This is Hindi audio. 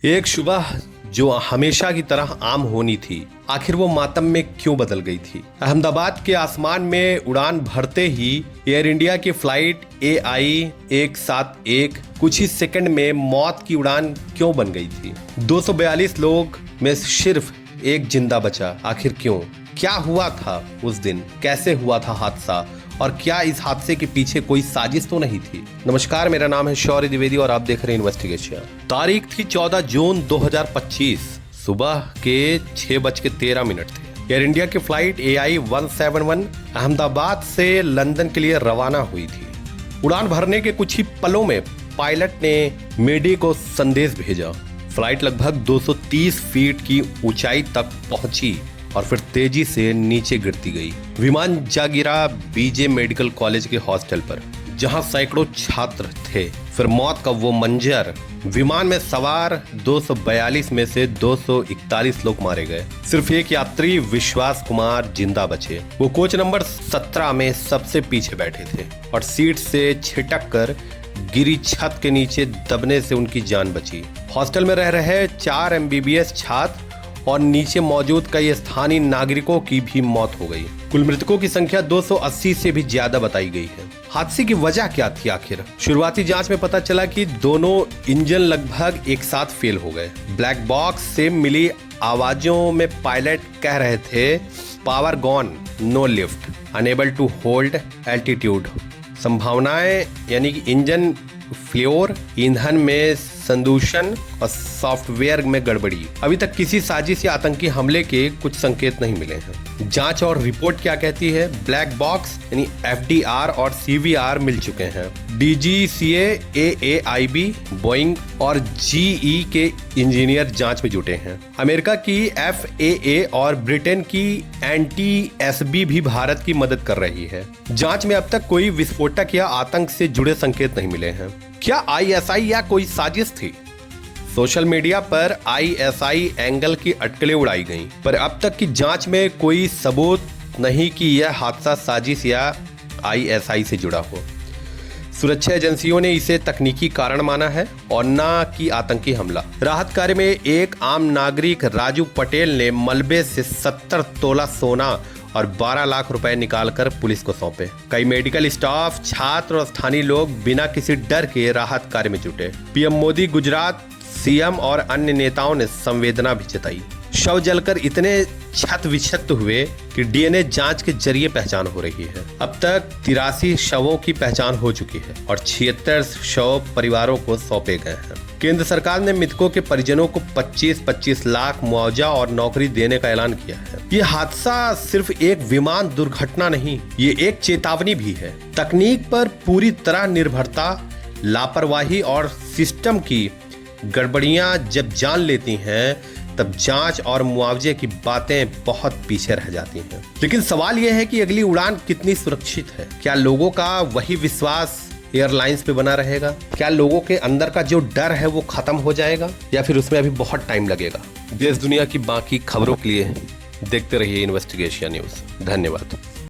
एक सुबह जो हमेशा की तरह आम होनी थी, आखिर वो मातम में क्यों बदल गई थी। अहमदाबाद के आसमान में उड़ान भरते ही एयर इंडिया की फ्लाइट AI 171 कुछ ही सेकंड में मौत की उड़ान क्यों बन गई थी। 242 लोग में सिर्फ एक जिंदा बचा। आखिर क्यों? क्या हुआ था उस दिन? कैसे हुआ था हादसा? और क्या इस हादसे के पीछे कोई साजिश तो नहीं थी? नमस्कार, मेरा नाम है शौर्य द्विवेदी और आप देख रहे हैं इन्वेस्टिगेशन। तारीख थी 14 जून 2025। सुबह के 6:13 थे। एयर इंडिया की फ्लाइट AI 171 अहमदाबाद से लंदन के लिए रवाना हुई थी। उड़ान भरने के कुछ ही पलों में पायलट ने मीडिया को संदेश भेजा। फ्लाइट लगभग 230 फीट की ऊंचाई तक पहुंची और फिर तेजी से नीचे गिरती गई। विमान जा गिरा BJ मेडिकल कॉलेज के हॉस्टल पर, जहां सैकड़ों छात्र थे। फिर मौत का वो मंजर। विमान में सवार 242 में से 241 लोग मारे गए। सिर्फ एक यात्री विश्वास कुमार जिंदा बचे। वो कोच नंबर 17 में सबसे पीछे बैठे थे और सीट से छिटक कर गिरी छत के नीचे दबने से उनकी जान बची। हॉस्टल में रह रहे 4 MBBS छात्र और नीचे मौजूद कई स्थानीय नागरिकों की भी मौत हो गई। कुल मृतकों की संख्या 280 से भी ज्यादा बताई गई है। हादसे की वजह क्या थी आखिर? शुरुआती जांच में पता चला कि दोनों इंजन लगभग एक साथ फेल हो गए। ब्लैक बॉक्स से मिली आवाजों में पायलट कह रहे थे, power gone, no lift, unable to hold altitude. संभावनाएं यानी कि इंजन फ्लोर, ईंधन में संदूषण और सॉफ्टवेयर में गड़बड़ी। अभी तक किसी साजिश या आतंकी हमले के कुछ संकेत नहीं मिले हैं। जांच और रिपोर्ट क्या कहती है? ब्लैक बॉक्स यानी FDR और CVR मिल चुके हैं। DGCA, AAIB, बोइंग और GE के इंजीनियर जांच में जुटे हैं। अमेरिका की FAA और ब्रिटेन की NTSB भी भारत की मदद कर रही है। जांच में अब तक कोई विस्फोटक या आतंक से जुड़े संकेत नहीं मिले हैं। क्या ISI या कोई साजिश थी? सोशल मीडिया पर ISI एंगल की अटकलें उड़ाई गईं, पर अब तक की जांच में कोई सबूत नहीं कि यह हादसा साजिश या ISI से जुड़ा हो। सुरक्षा एजेंसियों ने इसे तकनीकी कारण माना है और न कि आतंकी हमला। राहत कार्य में एक आम नागरिक राजू पटेल ने मलबे से 70 तोला सोना और 12 लाख रुपए निकालकर पुलिस को सौंपे। कई मेडिकल स्टाफ, छात्र और स्थानीय लोग बिना किसी डर के राहत कार्य में जुटे। PM मोदी, गुजरात CM और अन्य नेताओं ने संवेदना भी जताई। शव जलकर इतने क्षत विक्षत हुए कि DNA जांच के जरिए पहचान हो रही है। अब तक 83 शवों की पहचान हो चुकी है और 76 शव परिवारों को सौंपे गए हैं। केंद्र सरकार ने मृतकों के परिजनों को 25-25 लाख मुआवजा और नौकरी देने का ऐलान किया है। ये हादसा सिर्फ एक विमान दुर्घटना नहीं, ये एक चेतावनी भी है। तकनीक पर पूरी तरह निर्भरता, लापरवाही और सिस्टम की गड़बड़ियां जब जान लेती हैं, तब जांच और मुआवजे की बातें बहुत पीछे रह जाती हैं। लेकिन सवाल यह है कि अगली उड़ान कितनी सुरक्षित है? क्या लोगों का वही विश्वास एयरलाइंस पे बना रहेगा? क्या लोगों के अंदर का जो डर है वो खत्म हो जाएगा या फिर उसमें अभी बहुत टाइम लगेगा? देश दुनिया की बाकी खबरों के लिए देखते रहिए इन्वेस्टिगेशन न्यूज। धन्यवाद।